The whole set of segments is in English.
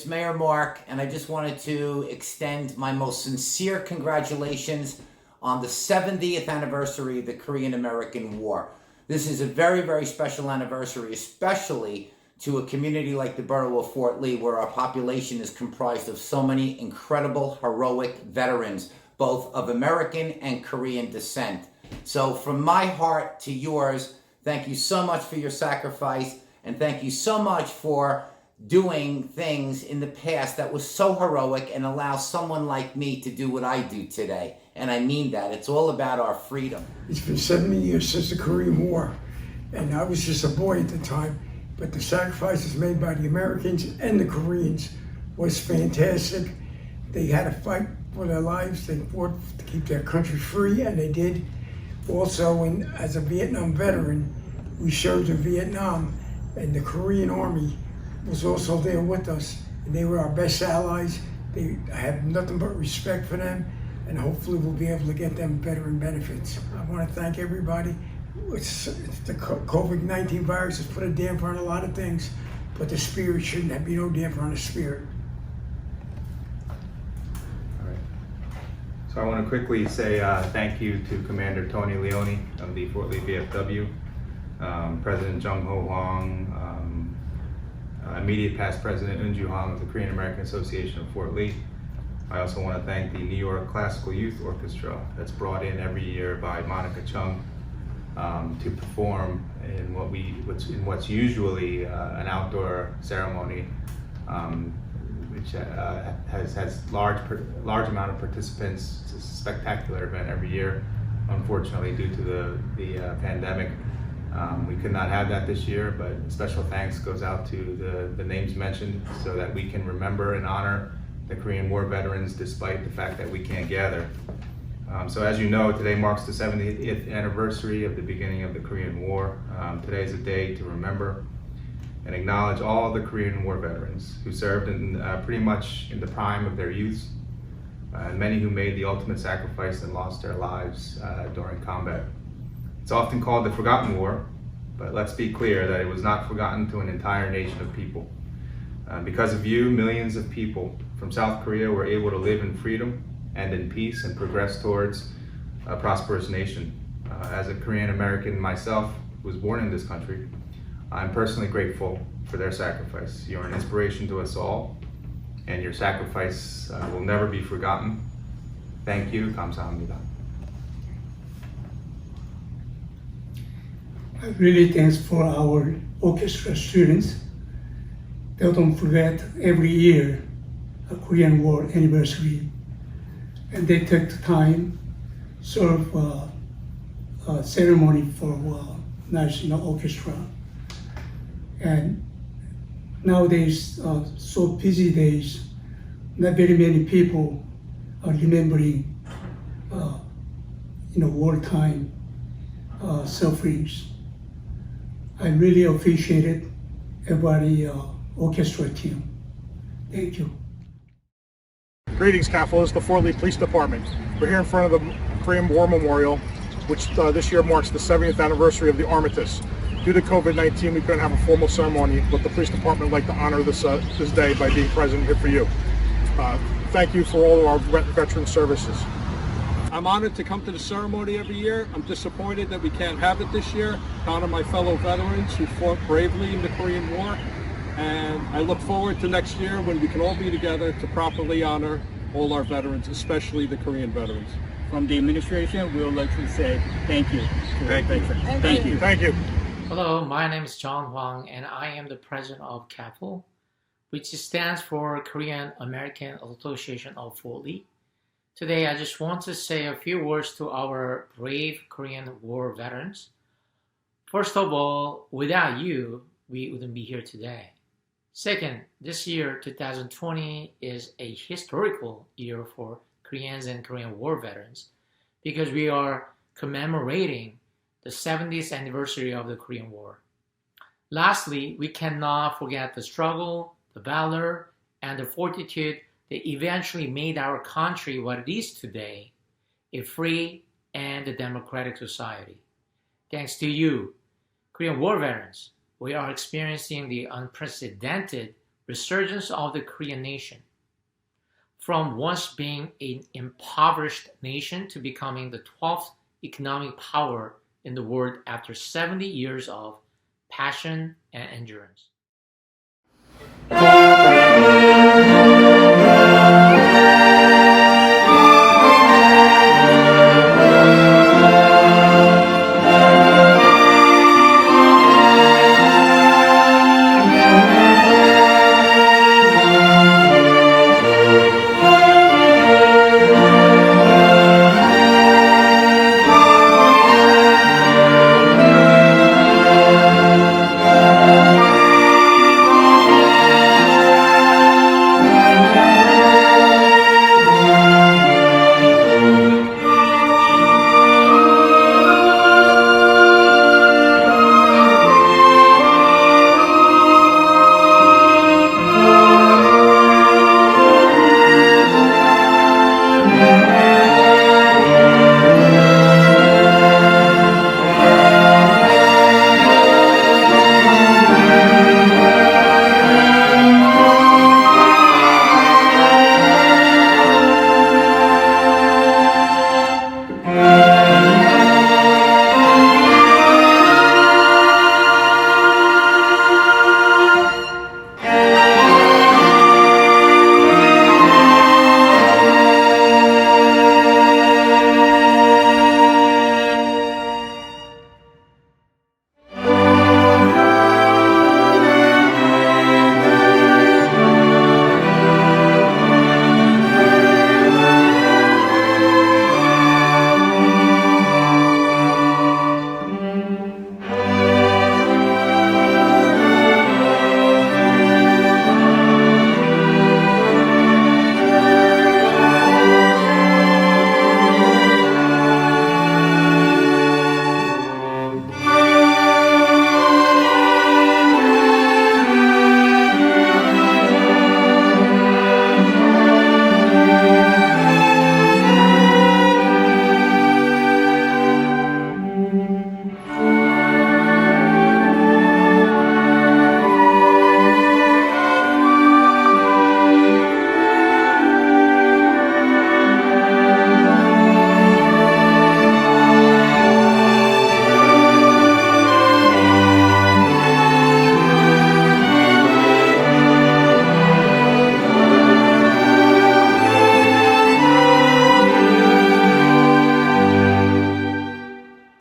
it's Mayor Mark, and I just wanted to extend my most sincere congratulations on the 70th anniversary of the Korean-American War. This is a very, very special anniversary, especially to a community like the borough of Fort Lee, where our population is comprised of so many incredible, heroic veterans, both of American and Korean descent. So from my heart to yours, thank you so much for your sacrifice, and thank you so much for doing things in the past that was so heroic and allow someone like me to do what I do today. And I mean that. It's all about our freedom. It's been 70 years since the Korean War, and I was just a boy at the time, but the sacrifices made by the Americans and the Koreans was fantastic. They had to fight for their lives. They fought to keep their country free, and they did. Also, as a Vietnam veteran, we served in Vietnam, and the Korean Army was also there with us, and they were our best allies. I have nothing but respect for them, and hopefully we'll be able to get them veteran benefits. I want to thank everybody. The COVID-19 virus has put a damper on a lot of things, but the spirit shouldn't be no damper on the spirit. All right. So I want to quickly say thank you to Commander Tony Leone of the Fort Lee VFW, President Jung Ho Hwang, immediate past President Eun Hwang of the Korean American Association of Fort Lee. I also want to thank the New York Classical Youth Orchestra that's brought in every year by Monica Chung to perform in what's usually an outdoor ceremony, which has large amount of participants. It's a spectacular event every year. Unfortunately, due to the pandemic, we could not have that this year, but special thanks goes out to the names mentioned so that we can remember and honor the Korean War veterans despite the fact that we can't gather. So as you know, today marks the 70th anniversary of the beginning of the Korean War. Today is a day to remember and acknowledge all the Korean War veterans who served pretty much in the prime of their youth, and many who made the ultimate sacrifice and lost their lives during combat. It's often called the Forgotten War, but let's be clear that it was not forgotten to an entire nation of people. Because of you, millions of people from South Korea were able to live in freedom and in peace and progress towards a prosperous nation. As a Korean American myself, who was born in this country, I'm personally grateful for their sacrifice. You're an inspiration to us all, and your sacrifice will never be forgotten. Thank you. 감사합니다. I really thanks for our orchestra students. They don't forget every year a Korean War anniversary, and they take the time serve a ceremony for national orchestra. And nowadays, so busy days, not very many people are remembering, wartime sufferings. I really appreciated everybody orchestra team. Thank you. Greetings, CAFL. It's the Fort Lee Police Department. We're here in front of the Korean War Memorial, which this year marks the 70th anniversary of the armistice. Due to COVID-19, we couldn't have a formal ceremony, but the police department would like to honor this day by being present here for you. Thank you for all of our veteran services. I'm honored to come to the ceremony every year. I'm disappointed that we can't have it this year to honor my fellow veterans who fought bravely in the Korean War. And I look forward to next year when we can all be together to properly honor all our veterans, especially the Korean veterans. From the administration, we would like to say thank you to the veterans. Thank you. Thank you. Hello, my name is John Hwang, and I am the president of CAFL, which stands for Korean American Association of Fort Lee. Today, I just want to say a few words to our brave Korean War veterans. First of all, without you, we wouldn't be here today. Second, this year, 2020, is a historical year for Koreans and Korean War veterans because we are commemorating the 70th anniversary of the Korean War. Lastly, we cannot forget the struggle, the valor, and the fortitude that eventually made our country what it is today, a free and a democratic society. Thanks to you, Korean War veterans, we are experiencing the unprecedented resurgence of the Korean nation, from once being an impoverished nation to becoming the 12th economic power in the world after 70 years of passion and endurance.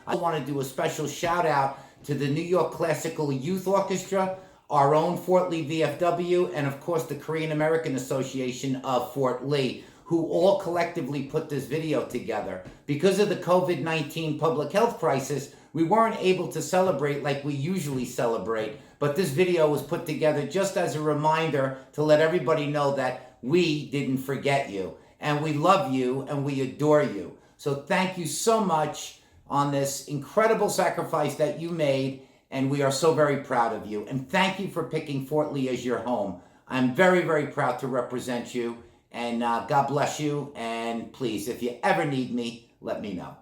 I want to do a special shout out to the New York Classical Youth Orchestra, our own Fort Lee VFW, and of course the Korean American Association of Fort Lee, who all collectively put this video together. Because of the COVID-19 public health crisis, we weren't able to celebrate like we usually celebrate, but this video was put together just as a reminder to let everybody know that we didn't forget you, and we love you, and we adore you. So thank you so much on this incredible sacrifice that you made, and we are so very proud of you. And thank you for picking Fort Lee as your home. I'm very, very proud to represent you, and God bless you, and please, if you ever need me, let me know.